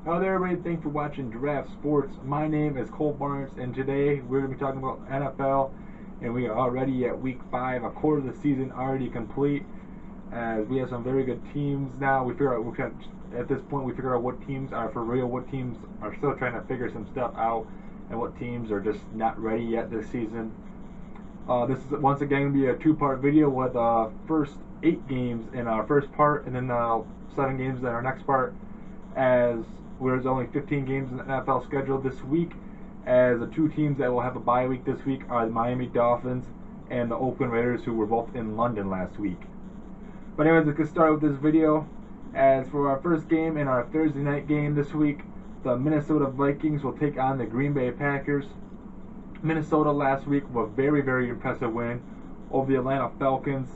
Hello there, everybody. Thanks for watching Giraffe Sports. My name is Cole Barnes, and today we're going to be talking about NFL. And we are already at week 5, a quarter of the season already complete. As we have some very good teams now. At this point, we figure out what teams are for real, what teams are still trying to figure some stuff out, and what teams are just not ready yet this season. This is once again going to be a two-part video with first 8 games in our first part, and then 7 games in our next part. As there's only 15 games in the NFL schedule this week, as the 2 teams that will have a bye week this week are the Miami Dolphins and the Oakland Raiders, who were both in London last week. But anyways, let's get started with this video. As for our first game in our Thursday night game this week, the Minnesota Vikings will take on the Green Bay Packers. Minnesota last week with a very, very impressive win over the Atlanta Falcons.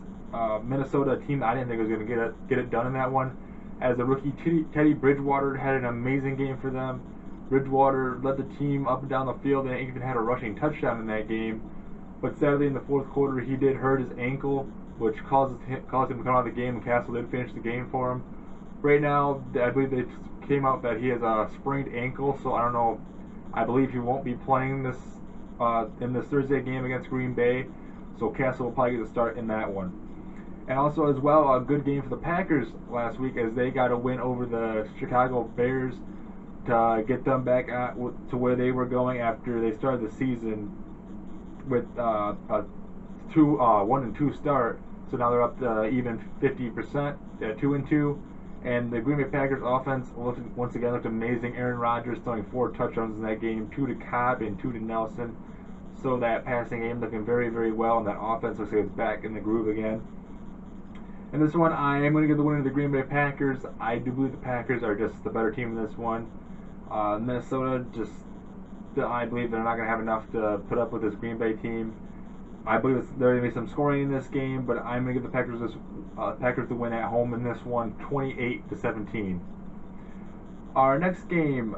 Minnesota, a team that I didn't think was going to get it done in that one. As the rookie Teddy Bridgewater had an amazing game for them. Bridgewater led the team up and down the field and even had a rushing touchdown in that game. But sadly, in the fourth quarter, he did hurt his ankle, which caused him to come out of the game, and Castle did finish the game for him. Right now, I believe they came out that he has a sprained ankle, so I don't know. I believe he won't be playing this in this Thursday game against Green Bay, so Castle will probably get a start in that one. And also as well, a good game for the Packers last week, as they got a win over the Chicago Bears to get them back to where they were going after they started the season with a 1-2 start. So now they're up to even 50% at 2-2. And the Green Bay Packers offense once again looked amazing. Aaron Rodgers throwing 4 touchdowns in that game, 2 to Cobb and 2 to Nelson. So that passing game looking very, very well, and that offense looks like it's back in the groove again. In this one, I am going to give the win to the Green Bay Packers. I do believe the Packers are just the better team in this one. Minnesota, I believe they're not going to have enough to put up with this Green Bay team. I believe there going to be some scoring in this game, but I'm going to give the Packers the win at home in this one, 28-17. Our next game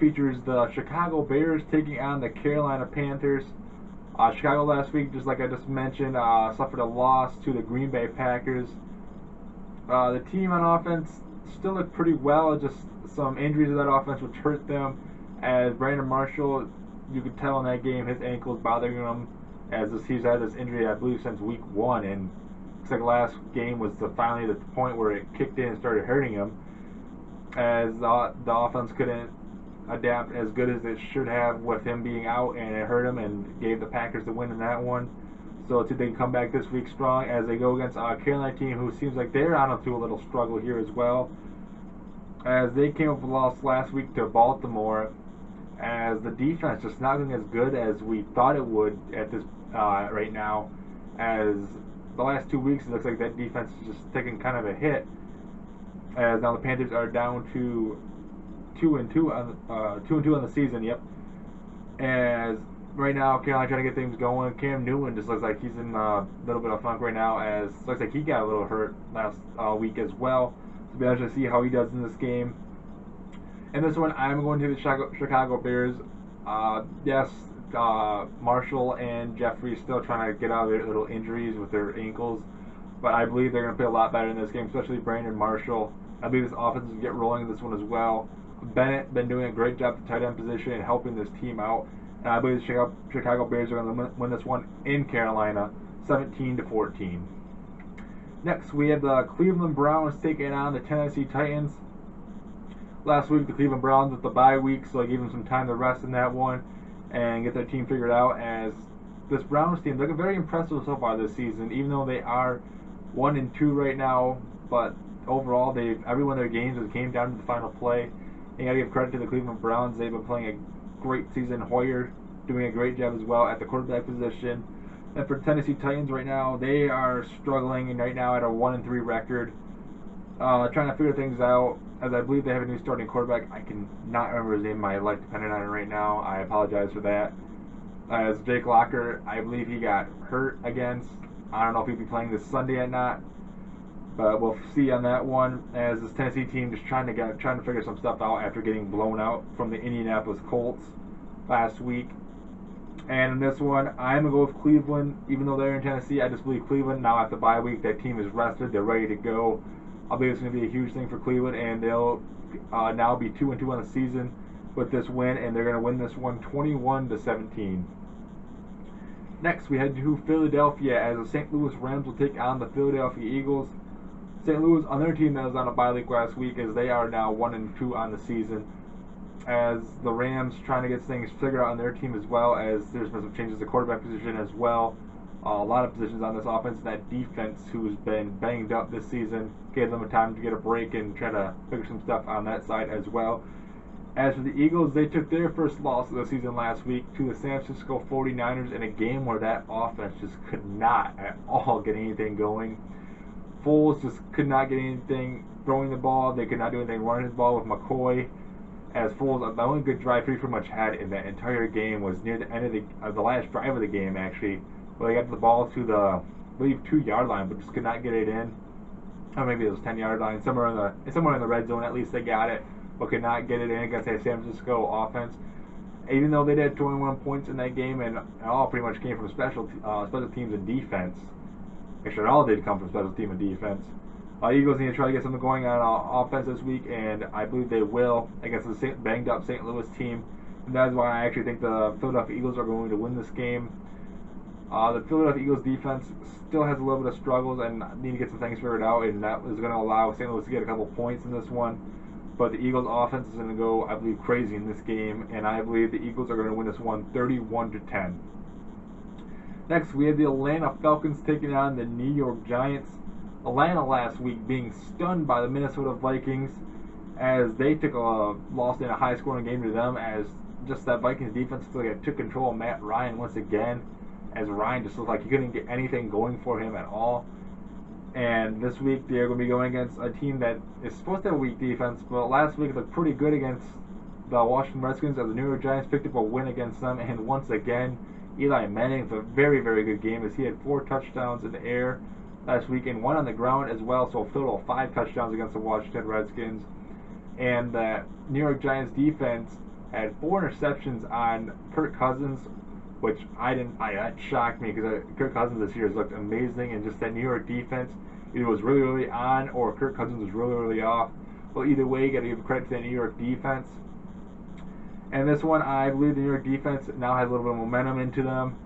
features the Chicago Bears taking on the Carolina Panthers. Chicago last week, just like I just mentioned, suffered a loss to the Green Bay Packers. The team on offense still looked pretty well, just some injuries to that offense which hurt them. As Brandon Marshall, you could tell in that game his ankle's bothering him, as he's had this injury, I believe, since week 1, and looks like last game was finally the point where it kicked in and started hurting him, as the offense couldn't adapt as good as it should have with him being out, and it hurt him and gave the Packers the win in that one. So let's see if they can come back this week strong as they go against a Carolina team who seems like they're on to a little struggle here as well, as they came up with a loss last week to Baltimore, as the defense just not looking as good as we thought it would at this right now, as the last 2 weeks it looks like that defense is just taking kind of a hit, as now the Panthers are down to 2-2 on the season. Yep. As right now, Carolina trying to get things going. Cam Newton just looks like he's in a little bit of funk right now, as looks like he got a little hurt last week as well. So we'll be able to see how he does in this game. In this one, I'm going to the Chicago Bears. Yes, Marshall and Jeffrey still trying to get out of their little injuries with their ankles, but I believe they're going to play a lot better in this game, especially Brandon Marshall. I believe this offense will get rolling in this one as well. Bennett been doing a great job at the tight end position and helping this team out, and I believe the Chicago Bears are going to win this one in Carolina, 17-14. Next, we have the Cleveland Browns taking on the Tennessee Titans. Last week, the Cleveland Browns with the bye week, so I gave them some time to rest in that one and get their team figured out. As this Browns team, they're very impressive so far this season, even though they are 1-2 right now. But overall, every one of their games came down to the final play. You gotta give credit to the Cleveland Browns. They've been playing a great season. Hoyer doing a great job as well at the quarterback position. And for Tennessee Titans right now, they are struggling right now at a 1-3 record, trying to figure things out. As I believe they have a new starting quarterback. I cannot remember his name. My life depended on it right now. I apologize for that. As Jake Locker, I believe he got hurt against. I don't know if he'll be playing this Sunday or not, but we'll see on that one, as this Tennessee team just trying to figure some stuff out after getting blown out from the Indianapolis Colts last week. And in this one, I'm going to go with Cleveland. Even though they're in Tennessee, I just believe Cleveland, now after the bye week, that team is rested. They're ready to go. I believe it's going to be a huge thing for Cleveland, and they'll now be 2-2 on the season with this win, and they're going to win this one 21-17. Next, we head to Philadelphia as the St. Louis Rams will take on the Philadelphia Eagles. St. Louis, on their team that was on a bye week last week, as they are now 1-2 on the season. As the Rams trying to get things figured out on their team, as well as there's been some changes to the quarterback position as well. A lot of positions on this offense, and that defense, who's been banged up this season, gave them a time to get a break and try to figure some stuff on that side as well. As for the Eagles, they took their first loss of the season last week to the San Francisco 49ers in a game where that offense just could not at all get anything going. Foles just could not get anything throwing the ball. They could not do anything running the ball with McCoy. As Foles, the only good drive he pretty much had in that entire game was near the end of the last drive of the game, actually, where they got the ball to the, I believe, 2-yard line, but just could not get it in. Or maybe it was 10-yard line, somewhere in the red zone. At least they got it, but could not get it in against that San Francisco offense. Even though they did 21 points in that game, and it all pretty much came from special teams and defense. Actually, it all did come from special team and defense. Eagles need to try to get something going on offense this week, and I believe they will against the banged-up St. Louis team. And that's why I actually think the Philadelphia Eagles are going to win this game. The Philadelphia Eagles defense still has a little bit of struggles and need to get some things figured out, and that is going to allow St. Louis to get a couple points in this one. But the Eagles offense is going to go, I believe, crazy in this game, and I believe the Eagles are going to win this one 31-10. Next, we have the Atlanta Falcons taking on the New York Giants. Atlanta last week being stunned by the Minnesota Vikings as they took a loss in a high-scoring game to them, as just that Vikings defense took control of Matt Ryan once again, as Ryan just looked like he couldn't get anything going for him at all. And this week they're going to be going against a team that is supposed to have a weak defense, but last week it looked pretty good against the Washington Redskins, as the New York Giants picked up a win against them. And once again, Eli Manning with a very, very good game, as he had 4 touchdowns in the air last week and 1 on the ground as well, so a total of 5 touchdowns against the Washington Redskins. And the New York Giants defense had 4 interceptions on Kirk Cousins, which that shocked me, because Kirk Cousins this year has looked amazing, and just that New York defense either was really, really on or Kirk Cousins was really, really off. Well, either way, you got to give credit to the New York defense. And this one, I believe the New York defense now has a little bit of momentum into them,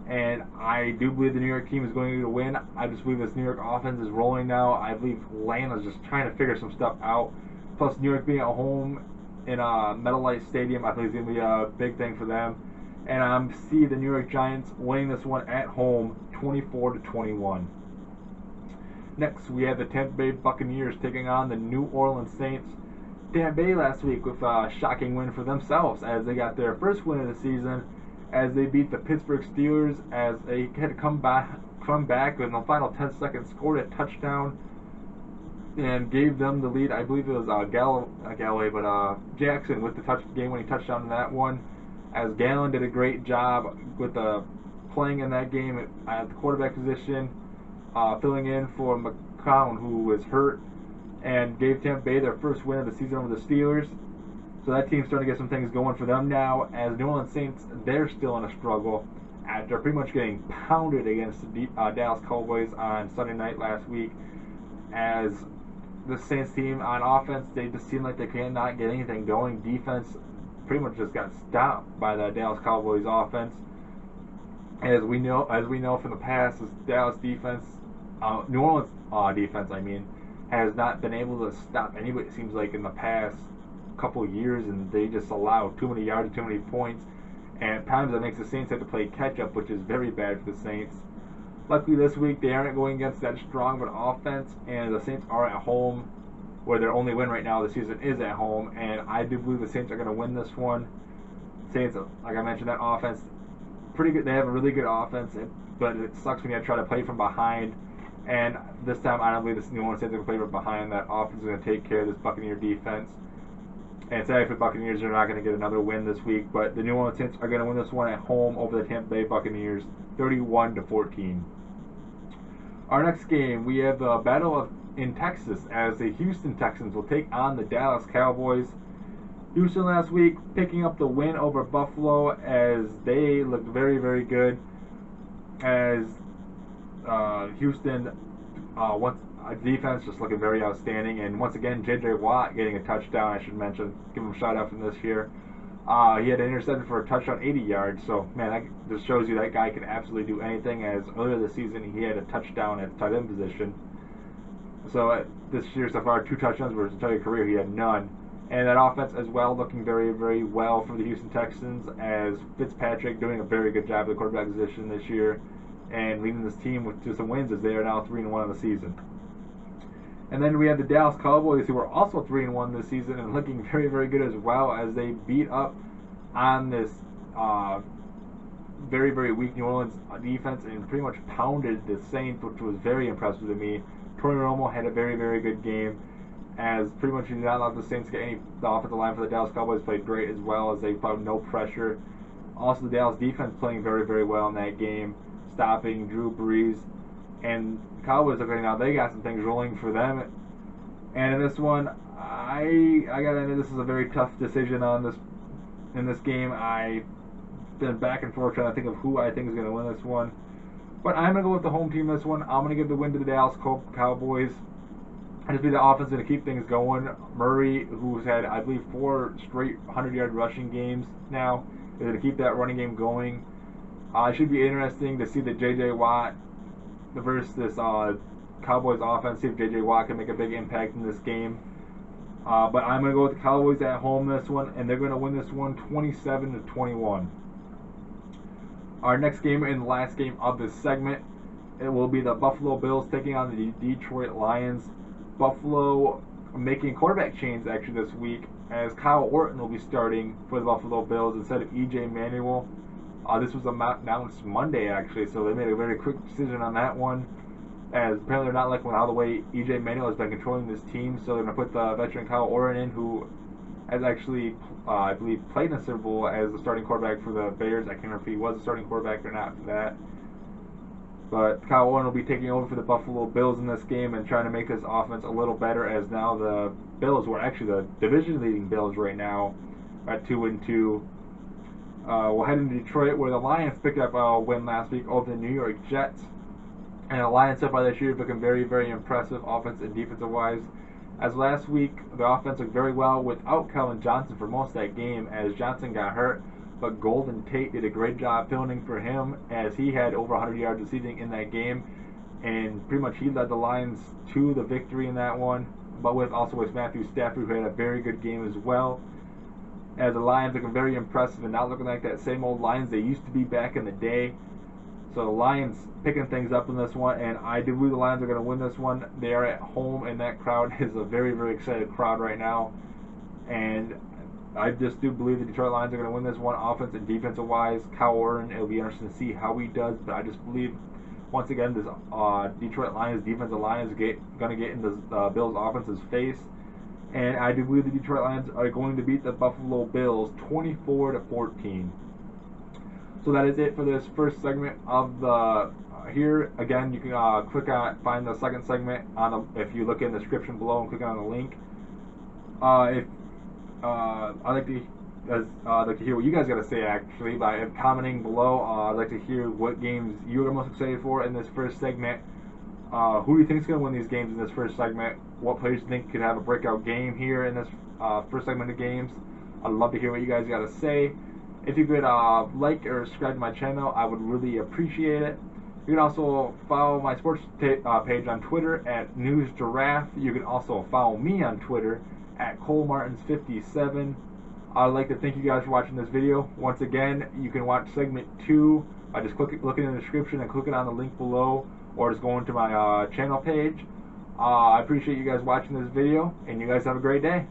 and I do believe the New York team is going to win. I just believe this New York offense is rolling now. I believe Atlanta's just trying to figure some stuff out. Plus, New York being at home in MetLife Stadium, I think is going to be a big thing for them. And I see the New York Giants winning this one at home, 24-21. Next, we have the Tampa Bay Buccaneers taking on the New Orleans Saints. Tampa Bay last week with a shocking win for themselves, as they got their first win of the season, as they beat the Pittsburgh Steelers, as they had to come back in the final 10 seconds, scored a touchdown, and gave them the lead. I believe it was Jackson with the game-winning touchdown in that one, as Gallen did a great job with playing in that game at the quarterback position, filling in for McCown, who was hurt, and gave Tampa Bay their first win of the season over the Steelers. So that team's starting to get some things going for them now. As New Orleans Saints, they're still in a struggle after pretty much getting pounded against the Dallas Cowboys on Sunday night last week. As the Saints team on offense, they just seem like they cannot get anything going. Defense pretty much just got stopped by the Dallas Cowboys offense. As we know from the past, this Dallas defense, New Orleans defense, has not been able to stop anybody, it seems like, in the past couple of years, and they just allow too many yards, too many points, and at times that makes the Saints have to play catch-up, which is very bad for the Saints. Luckily this week they aren't going against that strong of an offense, and the Saints are at home, where their only win right now of the season is at home, and I do believe the Saints are going to win this one. Saints, like I mentioned, that offense, pretty good. They have a really good offense, but it sucks when you try to play from behind. And this time, I don't believe this New Orleans Saints are going to play from behind. That offense is going to take care of this Buccaneer defense. And sadly for the Buccaneers, they're not going to get another win this week. But the New Orleans Saints are going to win this one at home over the Tampa Bay Buccaneers, 31-14. Our next game, we have the battle in Texas, as the Houston Texans will take on the Dallas Cowboys. Houston last week picking up the win over Buffalo, as they looked very, very good. As Houston, defense just looking very outstanding. And once again, J.J. Watt getting a touchdown, I should mention. Give him a shout out from this year. He had an interception for a touchdown, 80 yards. So, man, that just shows you that guy can absolutely do anything. As earlier this season, he had a touchdown at the tight end position. So, this year so far, 2 touchdowns, whereas in his career, he had none. And that offense as well looking very, very well for the Houston Texans, as Fitzpatrick doing a very good job at the quarterback position this year and leading this team to some wins, as they are now 3-1 on the season. And then we have the Dallas Cowboys, who are also 3-1 this season and looking very, very good as well, as they beat up on this very, very weak New Orleans defense and pretty much pounded the Saints, which was very impressive to me. Tony Romo had a very, very good game, as pretty much he did not allow the Saints to get any. The offensive line for the Dallas Cowboys played great as well, as they found no pressure. Also, the Dallas defense playing very, very well in that game, stopping Drew Brees. And Cowboys, okay, now they got some things rolling for them. And in this one, I gotta admit, this is a very tough decision in this game. I've been back and forth trying to think of who I think is going to win this one. But I'm going to go with the home team in this one. I'm going to give the win to the Dallas Cowboys. I just believe the offense is going to keep things going. Murray, who's had, I believe, 4 straight 100-yard rushing games now, is going to keep that running game going. It should be interesting to see the J.J. Watt versus this Cowboys offense, see if J.J. Watt can make a big impact in this game. But I'm going to go with the Cowboys at home this one, and they're going to win this one 27-21. Our next game and the last game of this segment, it will be the Buffalo Bills taking on the Detroit Lions. Buffalo making quarterback change actually this week, as Kyle Orton will be starting for the Buffalo Bills instead of E.J. Manuel. This was announced Monday actually, so they made a very quick decision on that one, as apparently they're not liking how the way E.J. Manuel has been controlling this team, so they're going to put the veteran Kyle Orton in, who has actually, I believe, played in the Super Bowl as the starting quarterback for the Bears. I can't remember if he was a starting quarterback or not for that. But Kyle Orton will be taking over for the Buffalo Bills in this game and trying to make this offense a little better, as now the Bills, who are actually the division-leading Bills right now, at 2-2, will head into Detroit, where the Lions picked up a win last week over the New York Jets. And the Lions so far this year have become very, very impressive offense and defensive-wise. As last week, the offense looked very well without Calvin Johnson for most of that game, as Johnson got hurt. But Golden Tate did a great job filling for him, as he had over 100 yards receiving in that game, and pretty much he led the Lions to the victory in that one. But also with Matthew Stafford, who had a very good game as well, as the Lions looking very impressive and not looking like that same old Lions they used to be back in the day. So the Lions picking things up in this one, and I do believe the Lions are going to win this one. They are at home, and that crowd is a very, very excited crowd right now. And I just do believe the Detroit Lions are going to win this one, offense and defensive-wise. Kyle Orton, it'll be interesting to see how he does, but I just believe, once again, this Detroit Lions defensive line is going to get into the Bills' offense's face. And I do believe the Detroit Lions are going to beat the Buffalo Bills 24-14. So that is it for this first segment of the here. Again, you can find the second segment if you look in the description below and click on the link. I'd like to hear what you guys got to say actually by commenting below. I'd like to hear what games you are most excited for in this first segment. Who do you think is going to win these games in this first segment? What players do you think could have a breakout game here in this first segment of games? I'd love to hear what you guys got to say. If you could like or subscribe to my channel, I would really appreciate it. You can also follow my sports page on Twitter at NewsGiraffe. You can also follow me on Twitter at ColeMartins57. I'd like to thank you guys for watching this video. Once again, you can watch segment 2 by just looking in the description and clicking on the link below, or just going to my channel page. I appreciate you guys watching this video, and you guys have a great day.